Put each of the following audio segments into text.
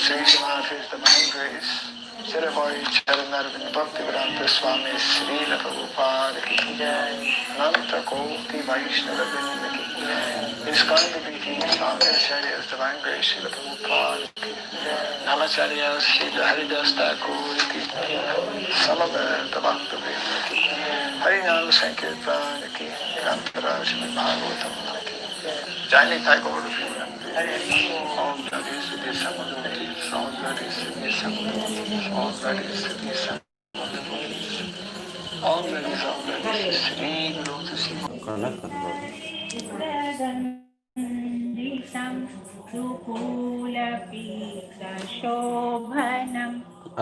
Sri Samath is the mind grace. Shiravari Charanarvin Bhaktivedanta Swami Srila Prabhupada Ki Jai, Nanta Koti Vaishnava Vrinda Ki Jai, ISKCON Deviki Swami Acharyas Divine Grace Srila Prabhupada Ki Jai, Namacharyas Srila Haridas Thakur Ki Jai, Samaveta Bhakta Vrinda Ki Jai, Harinam Sankirtan Ki Jai, Grantara Srimad Bhagavatam Ki Jai, Jai Nitai Gaur All that is to be Samadhi, all that is to be Samadhi, all that is to be Samadhi. All that is Sri Guru to Sri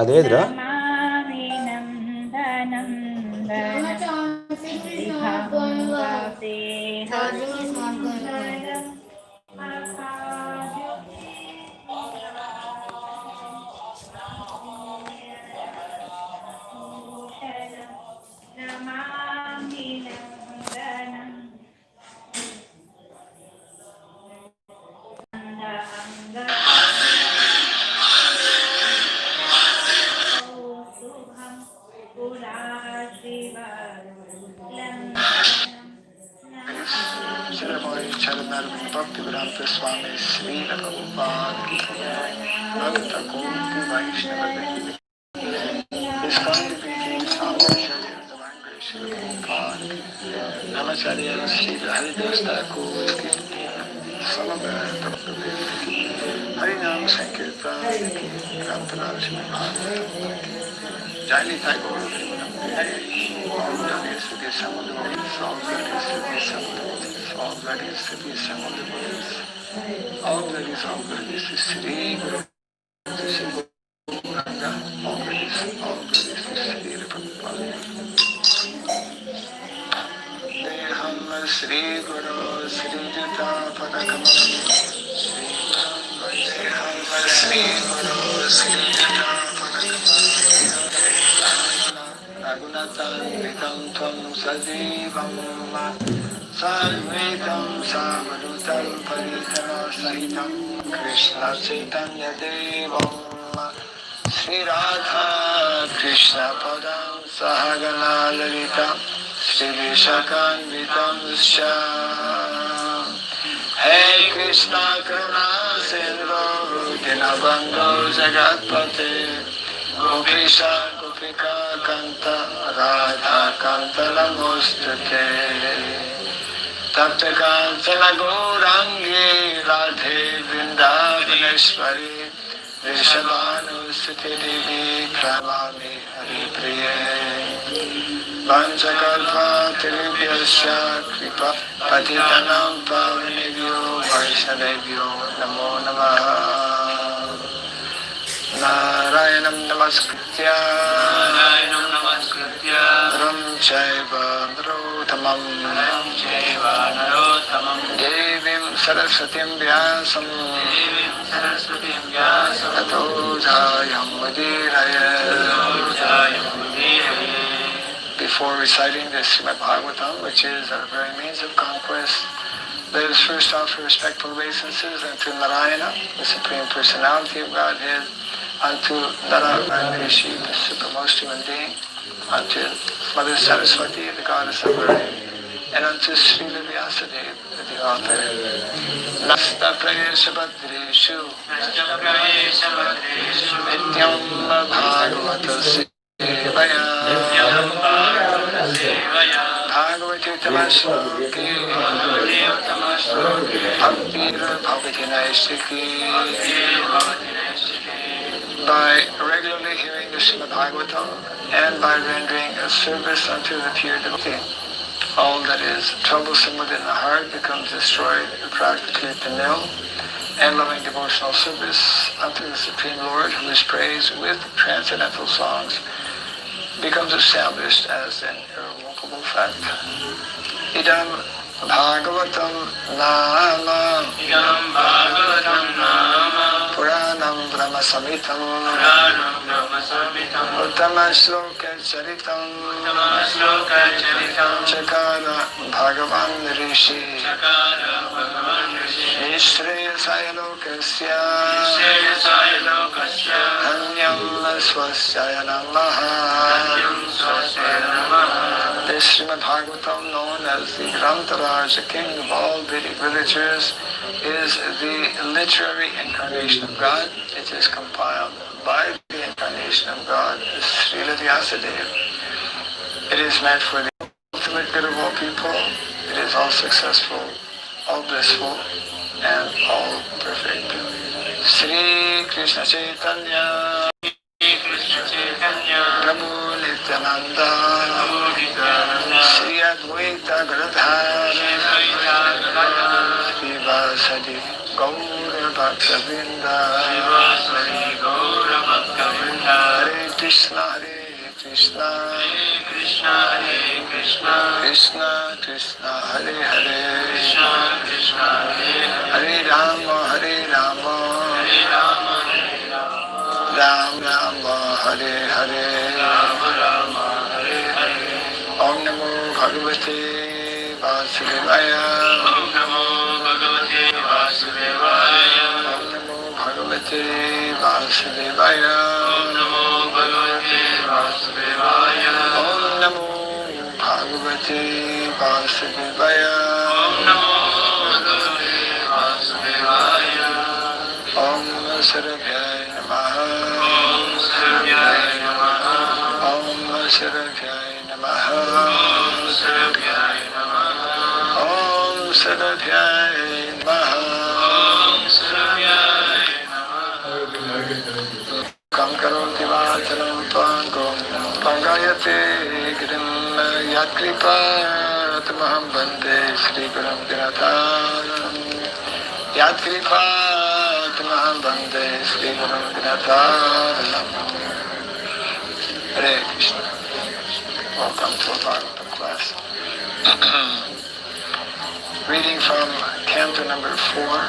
అదేదిరా Shiravari Charanarvin Bhaktivedanta Swami Srila Prabhupada Ki Jai, Nanta Koti Vaishnava Vrinda Ki Jai, ISKCON Deviki Swami Acharyas Divine Grace Srila Prabhupada Ki Jai, Namacharyas Srila Haridas Thakur Ki Jai, Samaveta Bhakta Vrinda Ki Jai, Harinam Sankirtan Ki Jai, Grantara Srimad Bhagavatam Ki Jai, Jai Nitai Gaur All that is to be Samadhi, all that is to be Samadhi. All that is to be Samadhi, all that is to Sri Guru to Sri Gauranga, all that is to Sri Prabhupada. Deham Sri Guru Sri Juta Padakamalam, Deham Sri Guru Sri Juta Padakamalam, Raghunathan Vikam Tvam Sajivam Sarvetam Savadutam Paritana Sahitam Krishna Chaitanya Devam Sri Radha Krishna Padam Sahagana Lalitam Sri Vishakanvitam Shyam Hey Krishna Karuna Sindhu Dinabandhu Jagatpate Gopisha Gopika Kanta Radha Kanta Namostate Tapta Kancana Gaurangi Radhe Vrindavaneshwari Rishabhanusati Devi Pramami Haripriye Vanchakalpa Tiribhyasya Kripa Patitanam Pavanebhyo Vaishnavebhyo Namo Namaha Narayanam Namaskritya Ram Chaiva Narottamam Devim Saraswatim Vyasam Tato Jayam Before reciting the Srimad Bhagavatam, which is our very means of conquest, let us first offer respectful obeisances unto Narayana, the Supreme Personality of Godhead, unto Narayana Rishi, the supermost human being, unto Mother Saraswati, the goddess of learning, and unto Srila Vyasadeva, the author. Nasta Prayesha Bhadreshu Nityam Bhagavata Sevaya Bhagavati Tamasloki Bhaktir Bhavati Naistiki. By regularly hearing the Srimad Bhagavatam and by rendering a service unto the pure devotee, all that is troublesome within the heart becomes destroyed practically to nil, and loving devotional service unto the Supreme Lord, who is praised with transcendental songs, becomes established as an irrevocable fact. Idam Bhagavatam Nama Puranam Brahma Samitam Uttama Shloka Charitam Chakara Bhagavan Rishi Nishreyasaya Lokasya Dhanyam Swasya Namaha. This Srimad Bhagavatam, known as the Grantaraj, the king of all Vedic literatures, is the literary incarnation of God. It is compiled by the incarnation of God, Srila Vyasadeva. It is meant for the ultimate good of all people. It is all successful, all blissful, and all perfect. Sri Krishna Chaitanya Prabhu Nityananda Sri Advaita Gadadhar Srivasadi Gaura Bhaktavrinda Hare Krishna Krishna Krishna Krishna Hare Hare Hare Rama Ram Rama Hare Hare Om Namo Bhagavate Vasudevaya Om Namo Bhagavate Vasudevaya Om Namo Bhagavate Vasudevaya Om Namo Bhagavate Vasudevaya Om Namo Bhagavate Vasudevaya Om Namo Bhagavate Vasudevaya Om Sarabhyaya Namaha Om Sarabhyaya Namaha Om Sarabhyaya Namaha Om Sarabhyaya Namaha Om Sarabhyaya Namaha Om Sarabhyaya Namaha Kankaroti Vacharam Pangam Pangayate Girim Yatkripa Tamaham Bande Sri Gurum Dinatharam Yatkripa Tamaham Bande Sri Gurum Dinatharam. Hare Krishna. Welcome to our Bhagavatam class. Reading from canto number 4,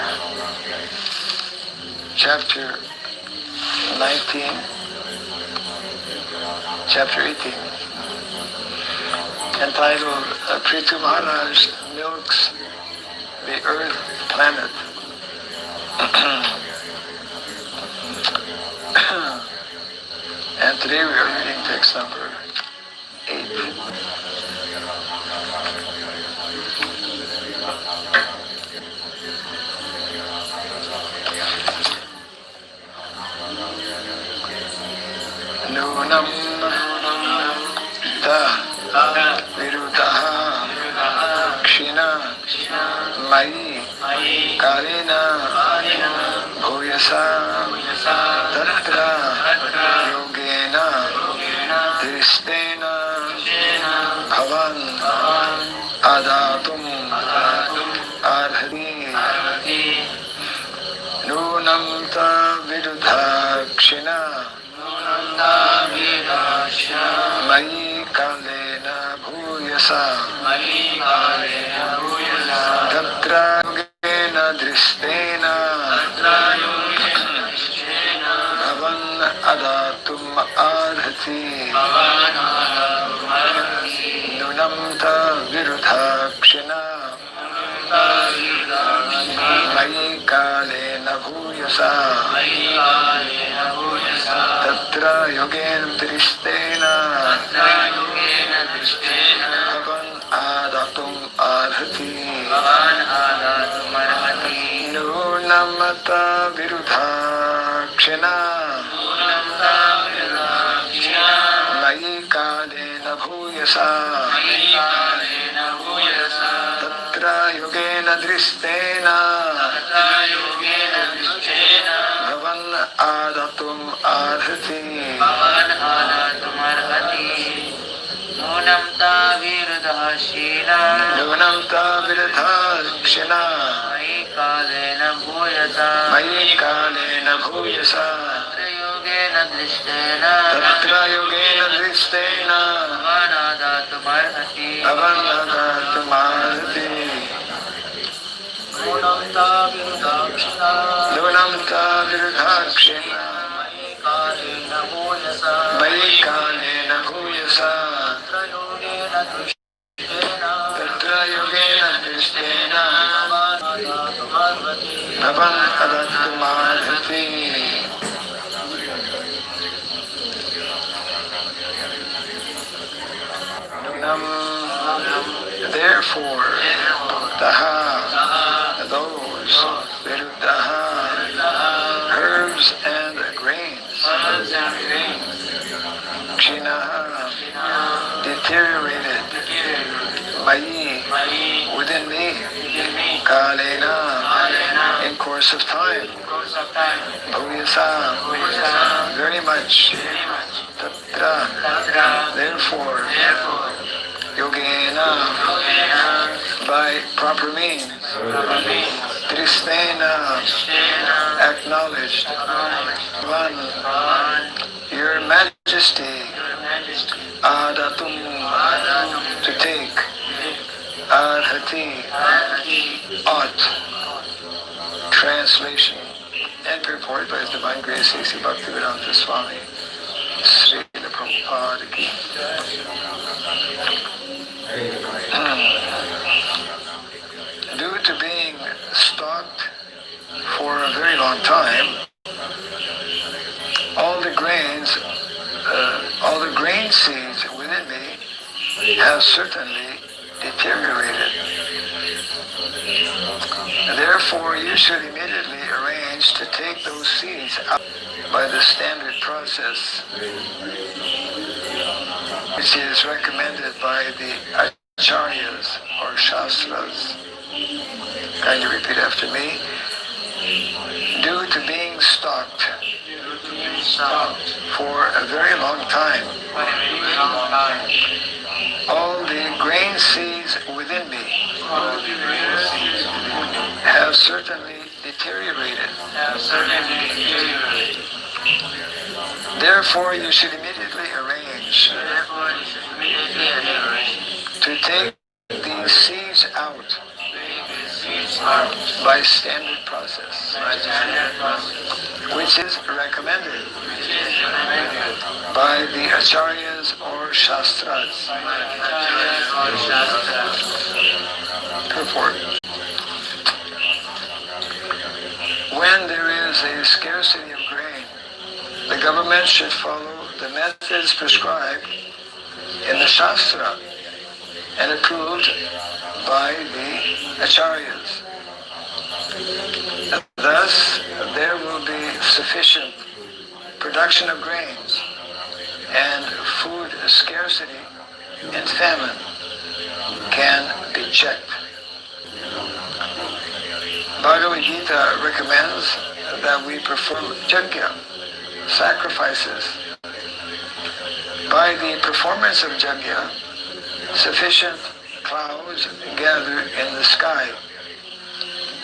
chapter 19, chapter 18, entitled Prithu Maharaj Milks the Earth Planet. And today we are reading text number 8. Nunam ta virudaha kshina mai karena bhuyasa tatra yogena dristena bhavan adatum arhati nunam ta virudhakshina Mayi kalena bhuyasa Tatra yogena dristena Bhavan adatum arhati Nunam ta virudhakshina Mayi kalena bhuyasa Tatra yogena dristena Bhavan adatum arhati Nunamata virudhakshina Mayi kalena bhuyasa Tatra yogena dristena Bhavan adatum arhati Nunam ta virdhashina Mayi kalena bhuyasa Tatra yogena dristena Bhavan adatum arhati Nunam ta virdhakshina Mayi kalena bhuyasa Tatra yogena Dristena Navan Adattumadhati. Therefore, Bhutaha, those, Viruddhaha, herbs and grains, Kshinaha, deteriorated, Mayi, within me, Kalena, in course of time, Bhuyasa, very much, Tatra, therefore, Yogena, by proper means, Tristena, acknowledged, Van, your majesty, Adatum, to take, Adhati, ought, translation and purport by His Divine Grace A.C. Bhaktivedanta Swami, Srila Prabhupada Ki. Due to being stalked for a very long time, all the grain seeds within me have certainly deteriorated. Therefore, you should immediately arrange to take those seeds out by the standard process, which is recommended by the Acharyas or Shastras. Kindly repeat after me. Due to being stalked for a very long time, all the grain seeds within me have certainly deteriorated. Therefore, you should immediately arrange to take these seeds out by standard process, which is recommended by the Acharyas or Shastras. Purport. When there is a scarcity of grain, the government should follow the methods prescribed in the Shastra and approved by the Acharyas. Thus, there will be sufficient production of grains, and food scarcity and famine can be checked. Bhagavad Gita recommends that we perform yajna, sacrifices. By the performance of yajna, sufficient clouds gather in the sky,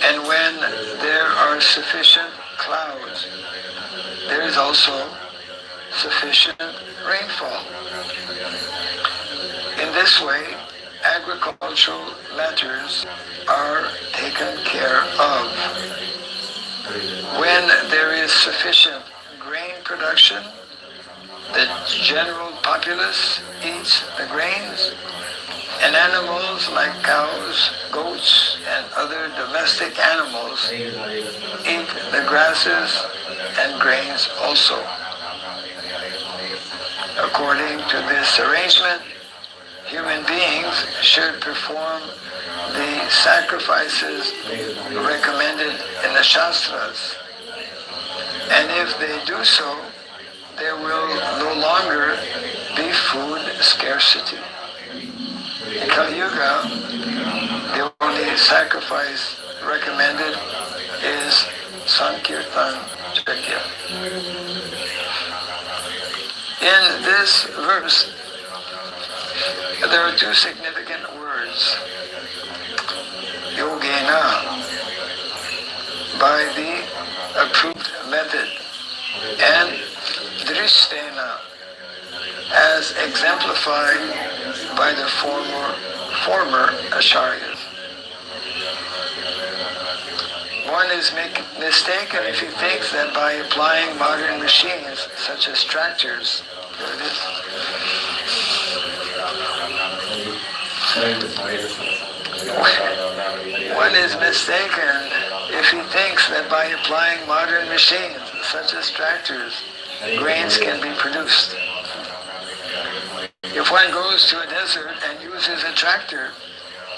and when there are sufficient clouds, there is also sufficient rainfall. In this way, agricultural matters are taken care of. When there is sufficient grain production, the general populace eats the grains, and animals like cows, goats, and other domestic animals eat the grasses and grains also. According to this arrangement, human beings should perform the sacrifices recommended in the Shastras. And if they do so, there will no longer be food scarcity. In Kali Yuga, the only sacrifice recommended is Sankirtan Yajna. In this verse, there are two significant words. Yogena, by the approved method, and Drishtena, as exemplified by the former Acharyas. One is mistaken if he thinks that by applying modern machines such as tractors, there it is, One is mistaken if he thinks that by applying modern machines, such as tractors, grains can be produced. If one goes to a desert and uses a tractor,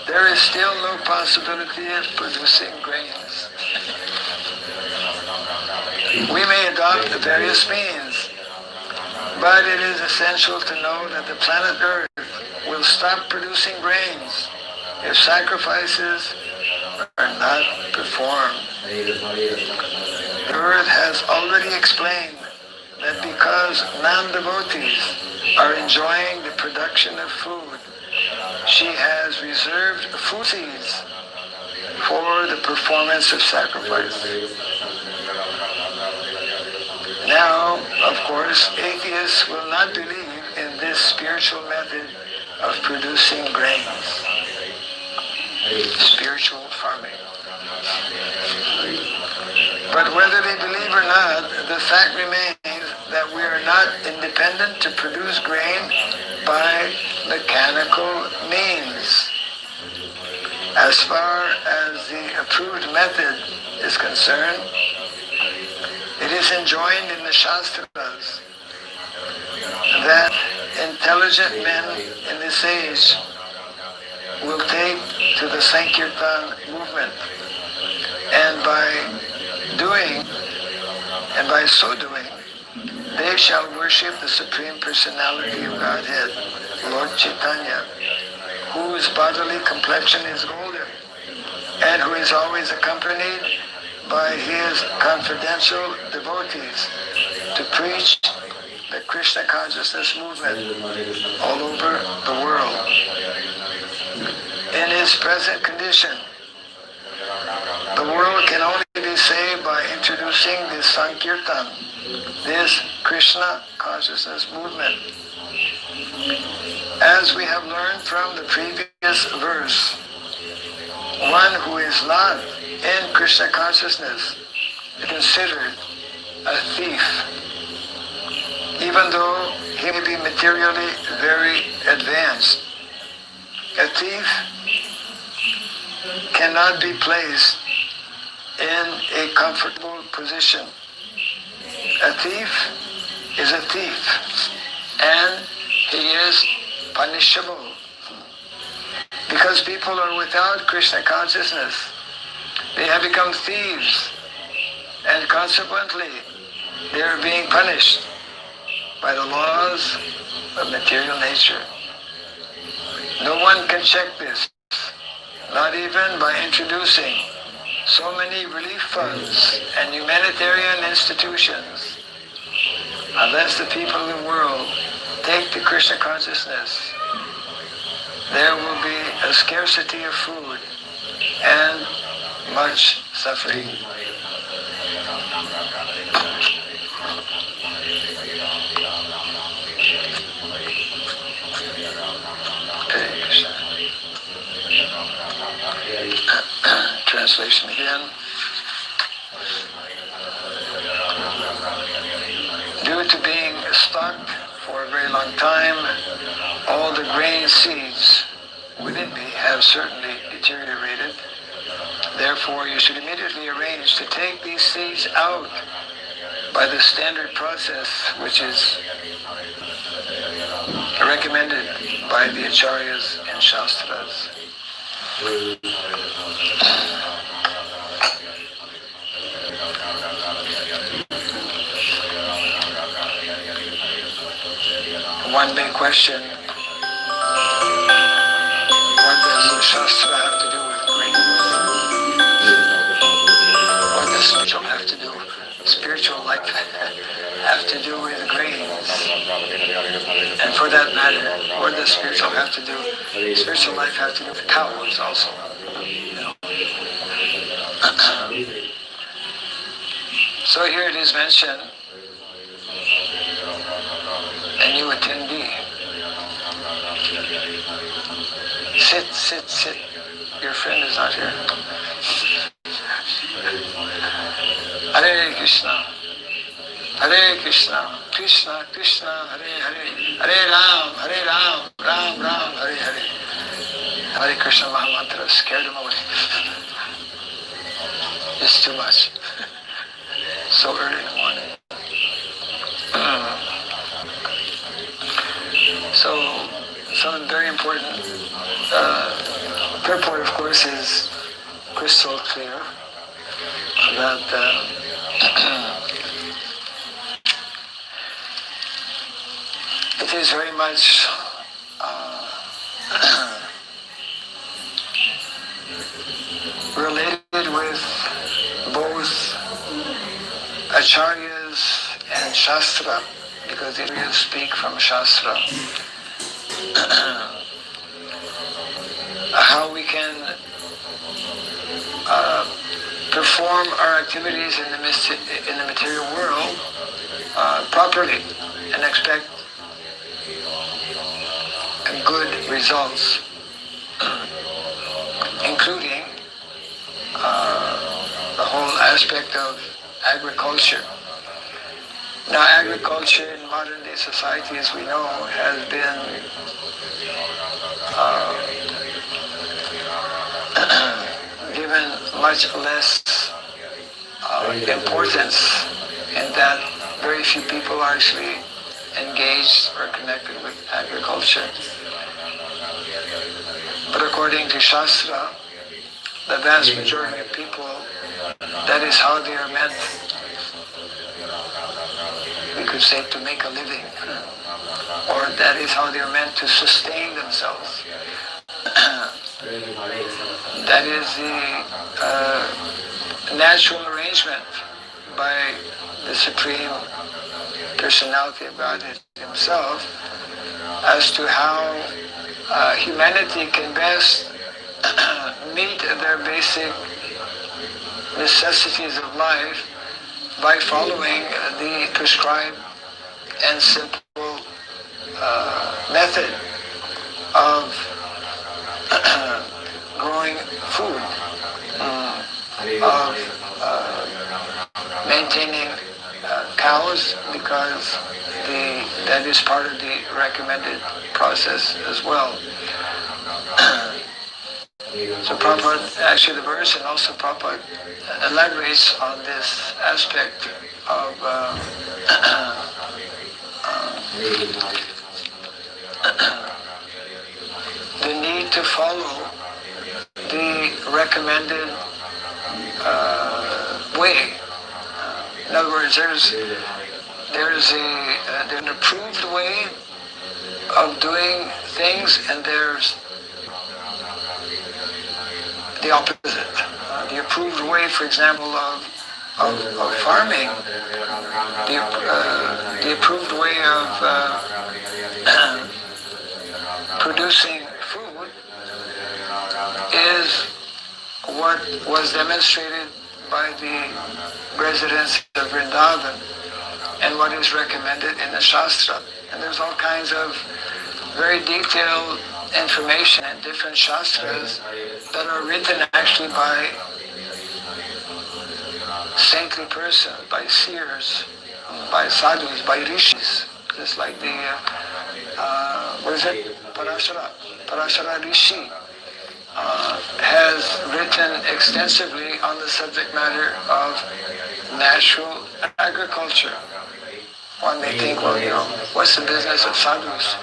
there is still no possibility of producing grains. We may adopt the various means, but it is essential to know that the planet Earth will stop producing grains if sacrifices are not performed. The Earth has already explained that because non-devotees are enjoying the production of food, she has reserved food seeds for the performance of sacrifice. Now, of course, atheists will not believe in this spiritual method of producing grains, spiritual farming. But whether they believe or not, the fact remains that we are not independent to produce grain by mechanical means. As far as the approved method is concerned, it is enjoined in the Shastras that intelligent men in this age will take to the Sankirtan movement, and by so doing, they shall worship the Supreme Personality of Godhead, Lord Chaitanya, whose bodily complexion is golden, and who is always accompanied by his confidential devotees to preach the Krishna consciousness movement all over the world. In his present condition, the world can only be saved by introducing this Sankirtan, this Krishna consciousness movement. As we have learned from the previous verse, one who is not in Krishna consciousness is considered a thief, even though he may be materially very advanced. A thief cannot be placed in a comfortable position. A thief is a thief, and he is punishable. Because people are without Krishna consciousness, they have become thieves, and consequently, they are being punished by the laws of material nature. No one can check this, not even by introducing so many relief funds and humanitarian institutions. Unless the people of the world take to Krishna consciousness, there will be a scarcity of food and much suffering. Hare Krishna. Translation again. Due to being stocked for a very long time, all the grain seeds within me have certainly deteriorated. Therefore, you should immediately arrange to take these seeds out by the standard process which is recommended by the Acharyas and Shastras. One big question: what does the Shastra have to do with grain? What does spiritual have to do? Spiritual life have to do with grains? And for that matter, what does spiritual have to do? Spiritual life have to do with cows also. So here it is mentioned, a new attendee. Sit. Your friend is not here. Hare Krishna. Hare Krishna. Krishna Krishna. Hare Hare. Hare Ram. Ram Ram. Hare Hare. Hare Krishna Mahamantra scared him away. It's too much. So early in the morning. So, something very important. Purport, of course, is crystal clear that it is very much related with both acharyas and shastra, because they really speak from shastra. How we can perform our activities in the material world properly and expect good results, including the whole aspect of agriculture. Now, agriculture in modern day society, as we know, has been given much less importance, in that very few people are actually engaged or connected with agriculture. But according to Shastra, the vast majority of people, that is how they are meant, we could say, to make a living, or that is how they are meant to sustain themselves. That is the natural arrangement by the Supreme Personality of Godhead Himself as to how humanity can best meet their basic necessities of life by following the prescribed and simple method of growing food, of maintaining cows, because that is part of the recommended process as well. So Prabhupada, actually the verse, and also Prabhupada elaborates on this aspect of the need to follow the recommended way. In other words, there's an approved way of doing things, and there's the opposite. The approved way, for example, of farming, the approved way of producing food is what was demonstrated by the residents of Vrindavan and what is recommended in the Shastra. And there's all kinds of very detailed information in different Shastras that are written actually by saintly persons, by seers, by sadhus, by rishis, just like the, Parashara Rishi has written extensively on the subject matter of natural agriculture. One may think, well, what's the business of sadhus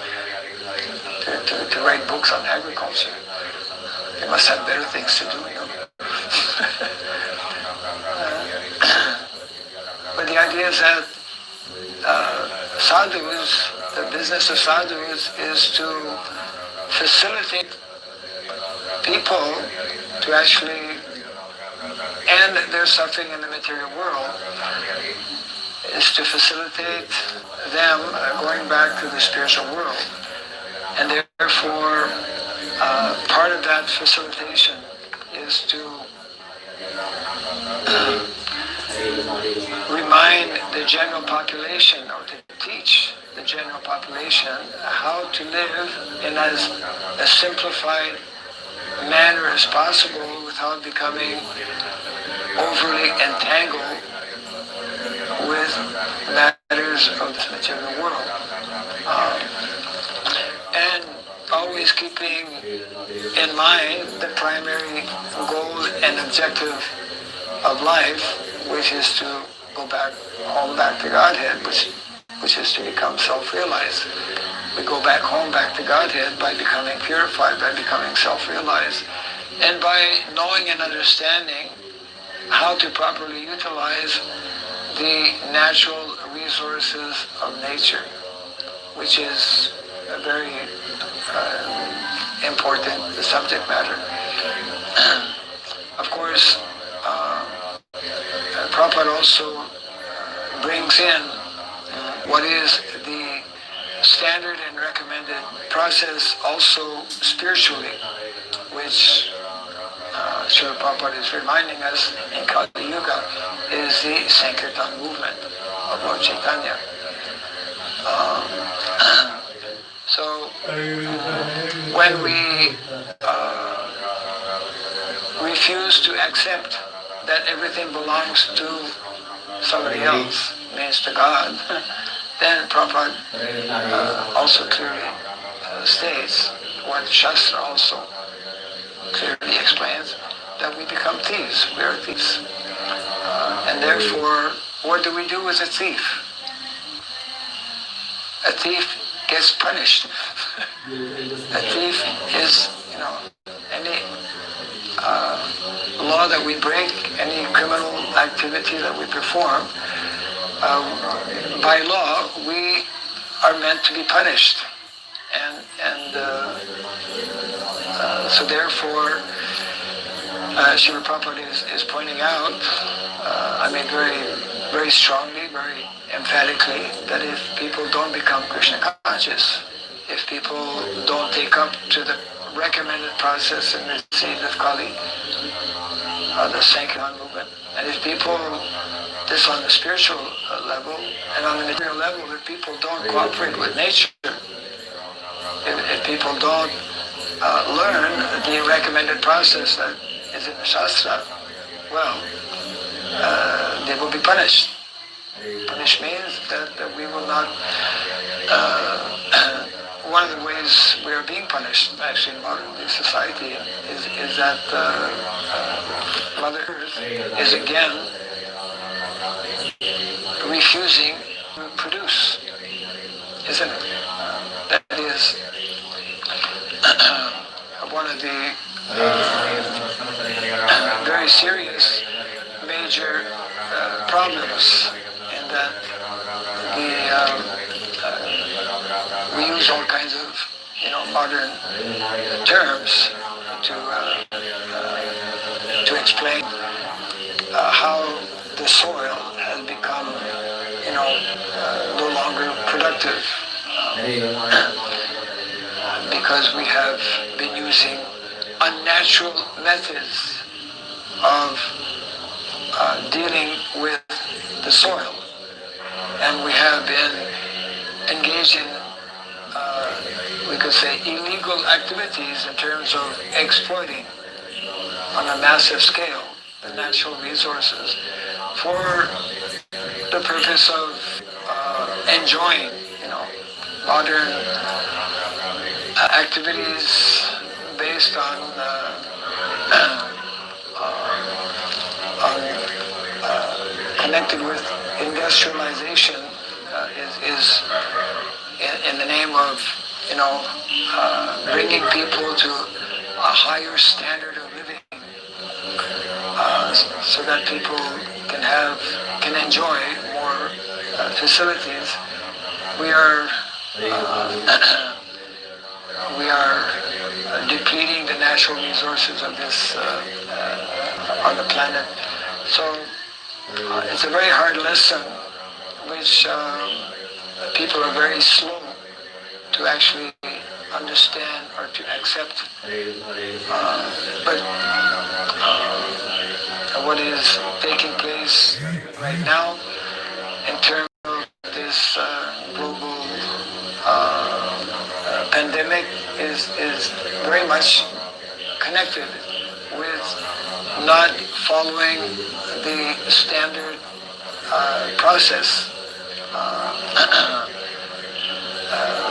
to write books on agriculture? They must have better things to do, But the idea is that sadhus, the business of sadhus is to facilitate people to actually end their suffering in the material world, is to facilitate them going back to the spiritual world. And therefore, part of that facilitation is to remind the general population, or to teach the general population how to live in as a simplified manner as possible without becoming overly entangled with matters of this material world. And always always keeping in mind the primary goal and objective of life, which is to go back home, back to Godhead, which is to become self-realized. We go back home, back to Godhead by becoming purified, by becoming self-realized, and by knowing and understanding how to properly utilize the natural resources of nature, which is a very important subject matter. Of course, Prabhupada also brings in what is the standard and recommended process also spiritually, which Srila Prabhupada is reminding us in Kali Yuga is the Sankirtan movement of Lord Chaitanya. So when we refuse to accept that everything belongs to somebody else, means to God, then Prabhupada also clearly states what Shastra also clearly explains, that we become thieves. We are thieves. And therefore, what do we do with a thief? A thief gets punished. A thief is, any law that we break, any criminal activity that we perform, by law, we are meant to be punished. And so therefore, Srila Prabhupada is pointing out, very, very strongly, very emphatically, that if people don't become Krishna conscious, if people don't take up to the recommended process in the seed of Kali, the Sankirtan movement, and if people, this on the spiritual level, and on the material level, if people don't cooperate with nature, if people don't learn the recommended process that is in the Shastra, well, they will be punished. Punish means that we will not, one of the ways we are being punished, actually in modern day society, is that Mother Earth is again refusing to produce, isn't it? That is one of the very serious, major problems, in that we use all kinds of modern terms to explain how the soil has become no longer productive, because we have been using unnatural methods of dealing with the soil, and we have been engaged in, we could say, illegal activities in terms of exploiting on a massive scale the natural resources for the purpose of enjoying, modern activities based on connected with industrialization, is in the name of bringing people to a higher standard of living, so that people can enjoy more facilities. We are depleting the natural resources of this on the planet. So it's a very hard lesson, which people are very slow to actually understand or to accept. But what is taking place right now in terms of this global pandemic is very much connected with not following the standard process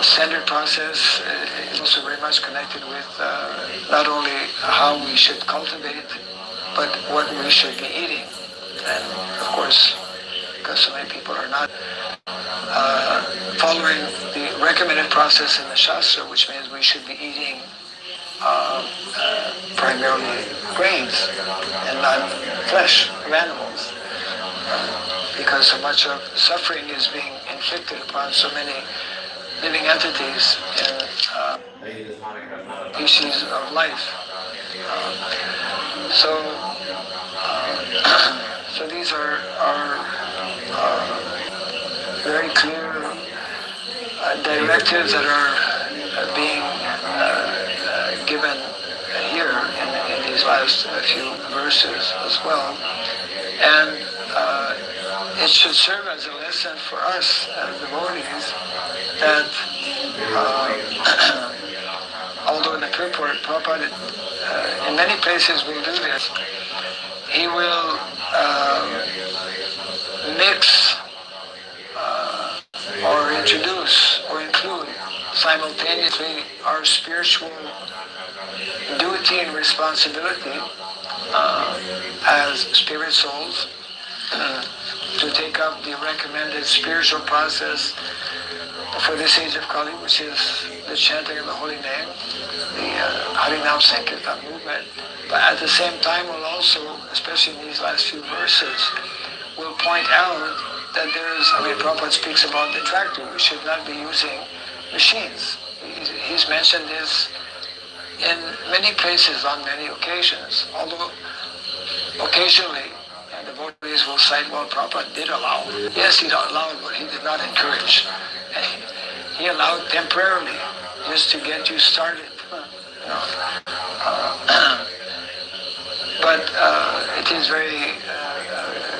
standard process is also very much connected with not only how we should cultivate, but what we should be eating. And of course, because so many people are not following the recommended process in the Shastra, which means we should be eating primarily grains and not flesh of animals, because so much of suffering is being inflicted upon so many living entities in species of life. So these are very clear directives that are being given here in these last few verses as well. And it should serve as a lesson for us as devotees that although in the purport, Prabhupada in many places will do this, he will mix or introduce or include simultaneously our spiritual duty and responsibility as spirit souls to take up the recommended spiritual process for this age of Kali, which is the chanting of the holy name, the Harinam Sankirtan movement. But at the same time, we'll also, especially in these last few verses, will point out that Prabhupada speaks about the tractor. We should not be using machines. He's mentioned this in many places on many occasions, although occasionally devotees will cite, well, Prabhupada did allow. Yes, he allowed, but he did not encourage. He allowed temporarily, just to get you started. But it is very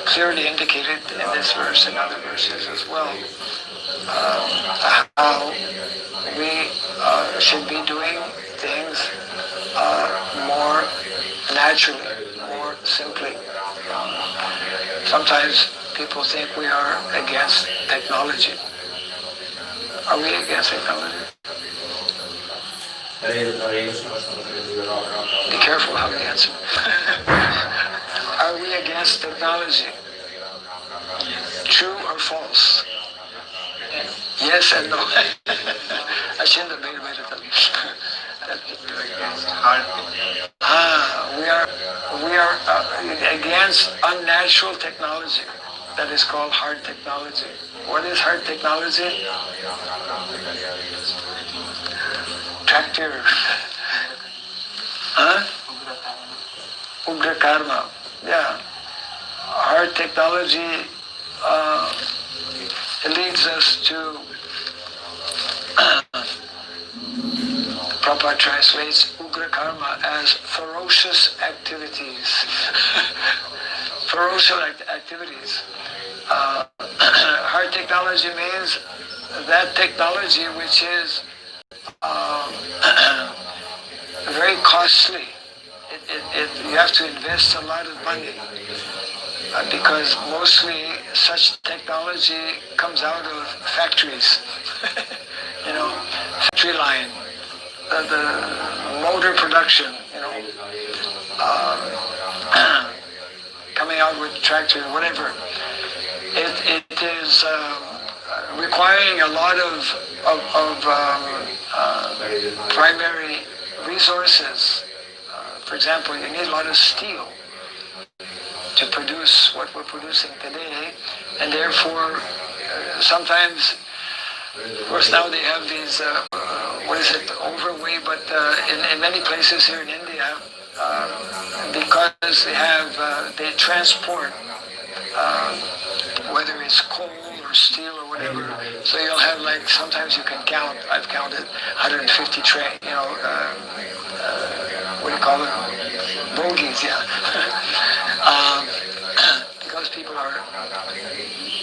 clearly indicated in this verse and other verses as well, how we should be doing things more naturally, more simply. Sometimes people think we are against technology. Are we against technology? Be careful how you answer. Are we against technology? True or false? Yes and no. I shouldn't have made a way to tell you. We are against unnatural technology. That is called hard technology. What is hard technology? Tractor. Ugra karma. Yeah. Hard technology leads us to Prabhupada translates Ugra karma as ferocious activities. Ferocious activities. Hard technology means that technology which is very costly. You have to invest a lot of money because mostly such technology comes out of factories. Factory line, the motor production, coming out with tractors, whatever. It is requiring a lot of primary resources. For example, you need a lot of steel to produce what we're producing today, and therefore sometimes, of course, now they have these overweight, but in many places here in India, because they transport whether it's coal or steel or whatever, so you'll have sometimes you can count, I've counted 150 what do you call them? Bogies, yeah. Because people are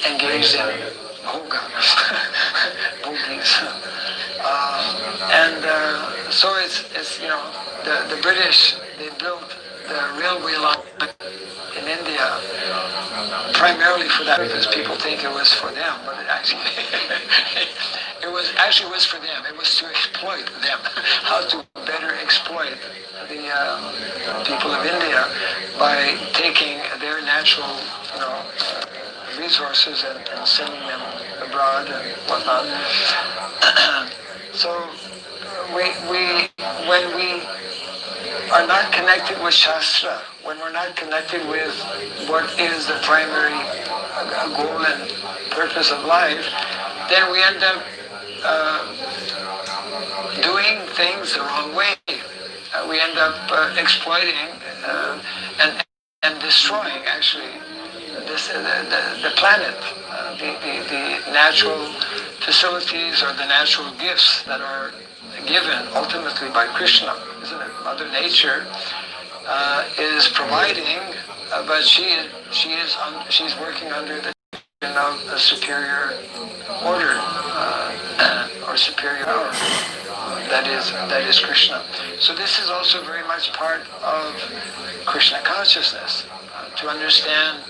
engaged in hoga, bogies. So it's the British, they built the railway line in India primarily for that, because people think it was for them, but it It was for them. It was to exploit them, how to better exploit the people of India by taking their natural, resources and sending them abroad and whatnot. So when we are not connected with Shastra, when we're not connected with what is the primary goal and purpose of life, then we end up doing things the wrong way. We end up exploiting and destroying, actually, the planet, the natural facilities or the natural gifts that are given ultimately by Krishna, isn't it? Mother Nature is providing, but she's working under the of a superior order or superior power. That is Krishna. So this is also very much part of Krishna consciousness. To understand,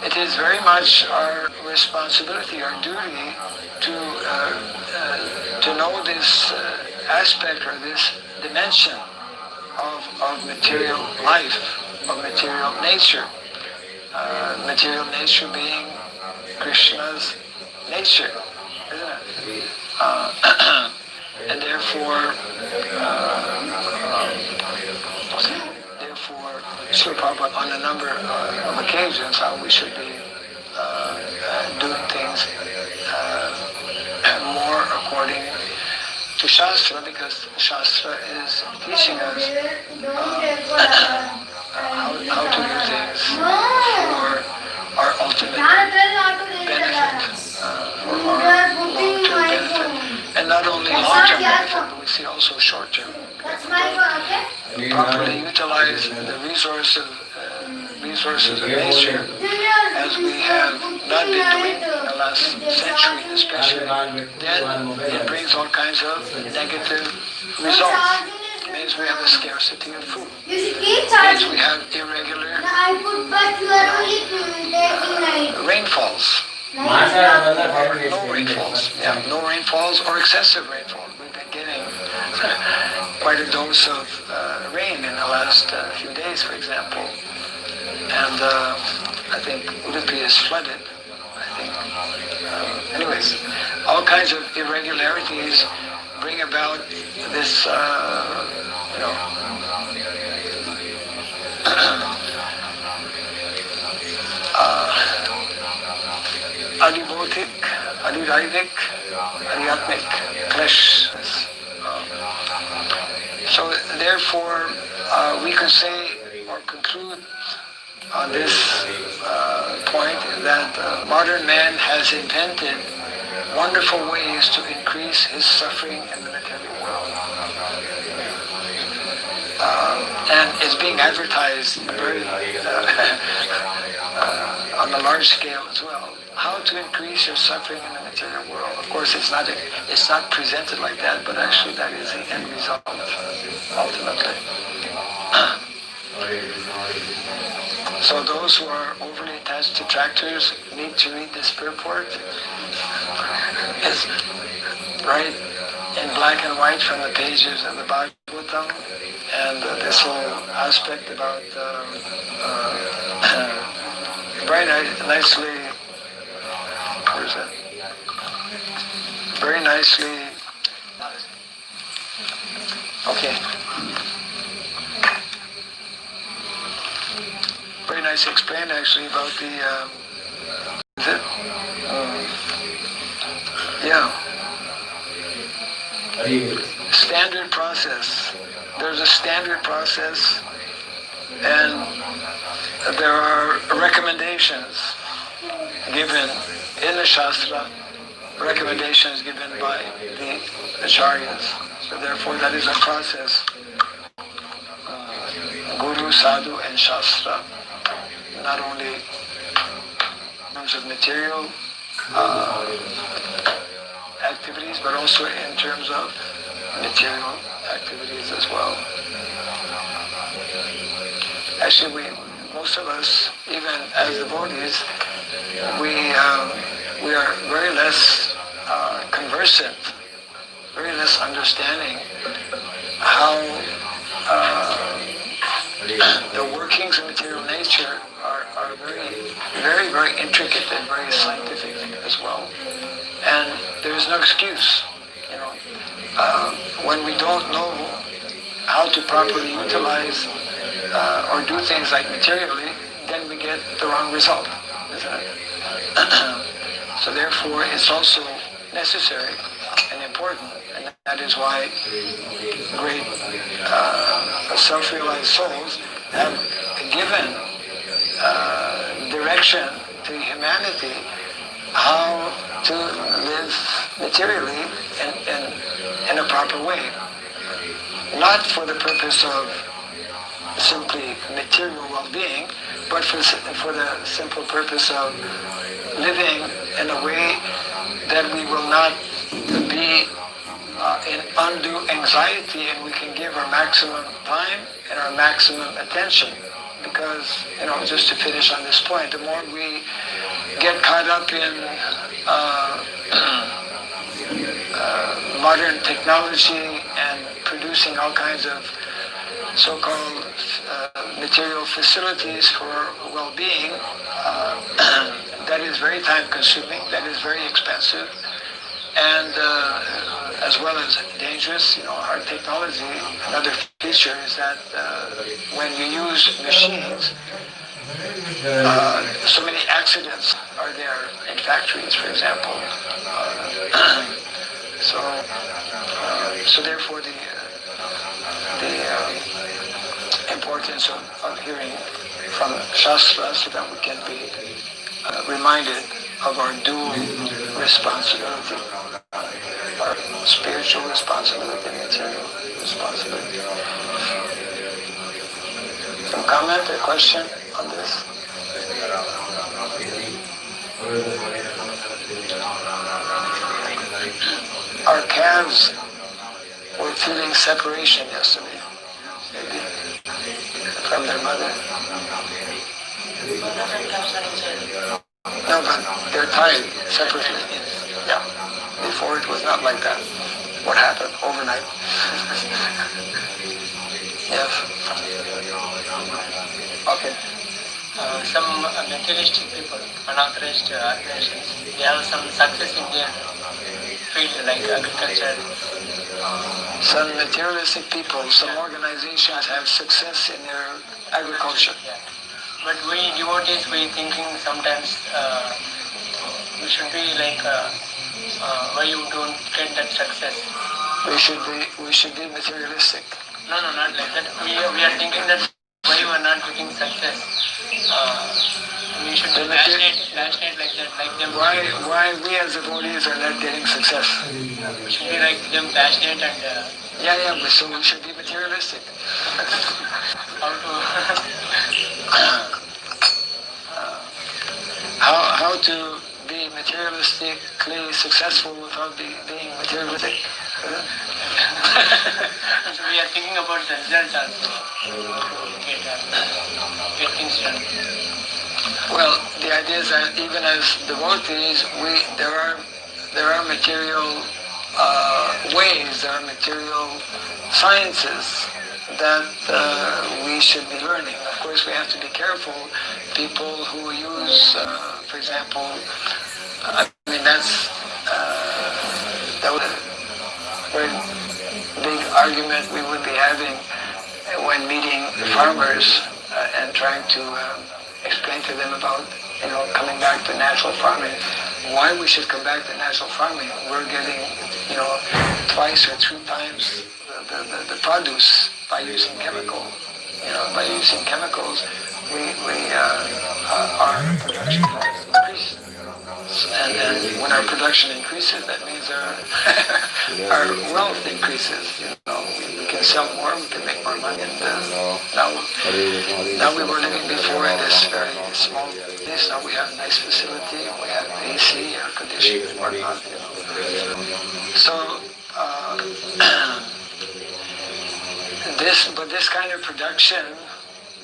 it is very much our responsibility, our duty to know this aspect or this dimension of material life, of material nature. Material nature being Krishna's nature, isn't it? And therefore, Srila Prabhupada on a number of occasions how we should be doing things more according to Shastra, because Shastra is teaching us how to do things for our ultimate benefit, for our long-term benefit. And not only long-term benefit, but we see also short-term. Properly utilize the resources of nature, as we have not been doing in the last century especially, then it brings all kinds of negative results. It means we have a scarcity of food. It means we have irregular rainfalls. No rainfalls. Yeah, no rainfalls or excessive rainfalls. We've been getting quite a dose of rain in the last few days, for example. And I think Udupi is flooded, I think. Anyways, all kinds of irregularities bring about this, adibhotik, adiraivik, adhyatmic clashes. So therefore, we can say or conclude on this point that modern man has invented wonderful ways to increase his suffering in the material world. And it's being advertised very on a large scale as well. How to increase your suffering in the material world. Of course, it's not presented like that, but actually that is the end result, ultimately. So those who are overly attached to tractors need to read this purport. It's right in black and white from the pages of the Bhagavatam, and this whole aspect about very nicely, where is it? Very nicely, okay. Very nice explained actually about the, is it? Standard process. There's a standard process, and there are recommendations given in the Shastra, recommendations given by the Acharyas. So therefore that is a process. Guru, Sadhu and Shastra. Not only in terms of material activities, but also in terms of material activities as well. Actually, most of us, even as devotees, we are very less conversant, very less understanding how the workings of material nature are very intricate and very scientific as well. And there is no excuse, when we don't know how to properly utilize or do things like materially, then we get the wrong result, isn't it? So therefore, it's also necessary and important, and that is why great self-realized souls have given direction to humanity how to live materially in a proper way. Not for the purpose of simply material well-being, but for the simple purpose of living in a way that we will not be in undue anxiety, and we can give our maximum time and our maximum attention. Because, just to finish on this point, the more we get caught up in modern technology and producing all kinds of so-called material facilities for well-being, that is very time-consuming, that is very expensive, and as well as dangerous. Our technology, another feature is that when you use machines, so many accidents are there in factories, for example. So therefore the importance of hearing from Shastra, so that we can be reminded of our dual responsibility, our spiritual responsibility and material responsibility. Some comment or question on this? Our calves were feeling separation yesterday, maybe, from their mother. No, but they're tied separately. Yeah. Before it was not like that. What happened overnight? Yes. Okay. Some materialistic people, unauthorized organizations, they have some success in their field like agriculture. Some materialistic people, some organizations have success in their agriculture. Yeah. But we devotees, we thinking sometimes we should be like, why you don't get that success? We should be materialistic. No, not like that. We are thinking that why you are not getting success. We should be passionate like that, like them. Why we as devotees are not getting success? We should be like them, passionate and. But so we should be materialistic. How to? How to be materialistically successful without being materialistic? So we are thinking about the result also. Get things done. Well, the idea is that even as devotees, there are material ways, there are material sciences that we should be learning. Of course, we have to be careful. People who use, for example, that was a very big argument we would be having when meeting farmers and trying to explain to them about, coming back to natural farming. Why we should come back to natural farming? We're getting, twice or three times the produce by using chemical. By using chemicals, our production has increased. And then when our production increases, that means our wealth increases. We can sell more, we can make more money. And now we were living before in this very small place. Now we have a nice facility, we have AC, air conditioning, and whatnot. So this kind of production,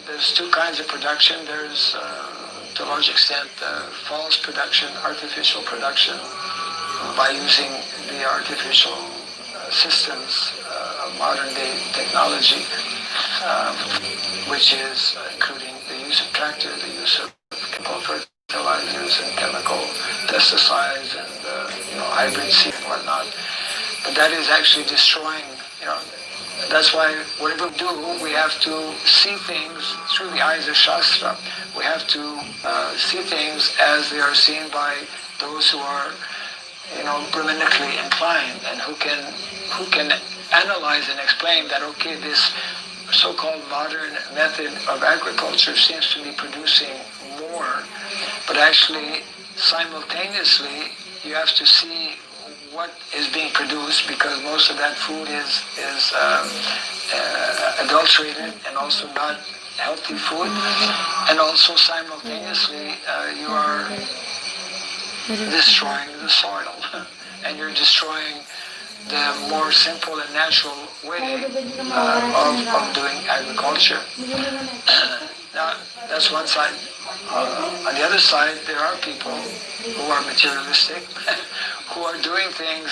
there's two kinds of production. There's to to a large extent false production, artificial production, by using the artificial systems of modern day technology, which is including the use of tractors, the use of chemical fertilizers and chemical pesticides and hybrid seed and whatnot. But that is actually destroying, that's why whatever we do, we have to see things through the eyes of Shastra. We have to see things as they are seen by those who are, Brahmanically inclined and who can analyze and explain that, okay, this so-called modern method of agriculture seems to be producing more, but actually simultaneously you have to see what is being produced, because most of that food is adulterated and also not healthy food, and also simultaneously you are destroying the soil and you're destroying the more simple and natural way of doing agriculture. Now, that's one side. On the other side, there are people who are materialistic, who are doing things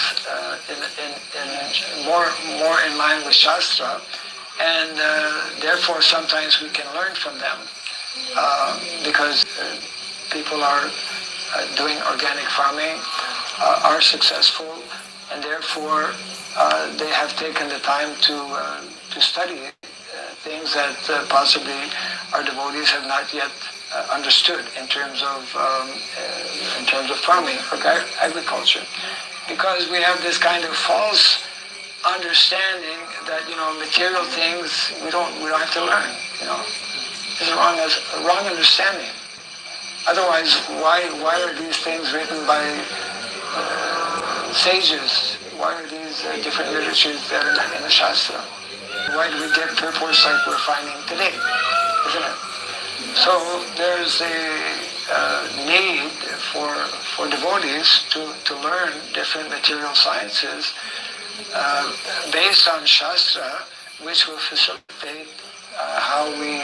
in more in line with Shastra, and therefore sometimes we can learn from them, because people are doing organic farming, are successful, and therefore they have taken the time to study things that possibly our devotees have not yet understood in terms of farming or agriculture, because we have this kind of false understanding that material things we don't have to learn. It's a wrong understanding. Otherwise, why are these things written by sages? Why are these different literatures that are in the Shastra? Why do we get purports like we're finding today? Isn't it? So there's a need for devotees to learn different material sciences based on Shastra, which will facilitate how we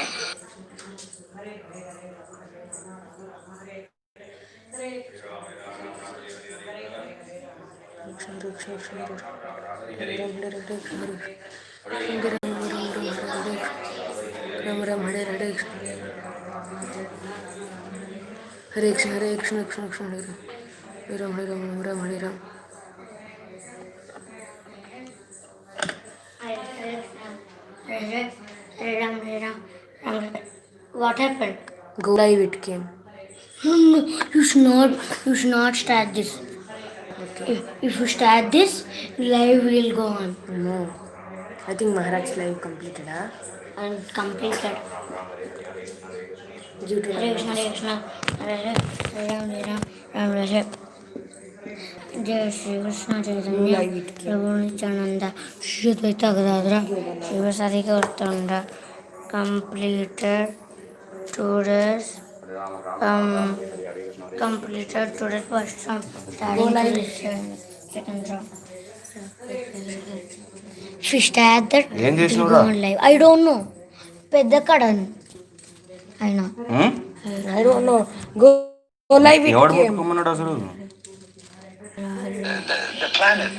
Hare Krishna, Hare Krishna, Krishna Krishna, Hare Ram, Hare Ram, Ram Hare Ram. Hare Ram, Hare Ram, Ram Ram. What happened? Go live it came. No, you should not start this. Okay. If you start this, live will go on. No. I think Maharaj live completed, huh? And completed. Due to Hare Krishna, Hare Krishna, Hare Ram, Hare Ram, Ram Ram. Jai Shri Krishna Chaitanya, Prabhu Nityananda, Shri Advaita Gadadhara, Shri Vasari Gautanga, completed today's first round, starting to second round. If you start that, it will go on live. I don't know. Pedda kadan. I know. I don't know. Go live it came. the planet.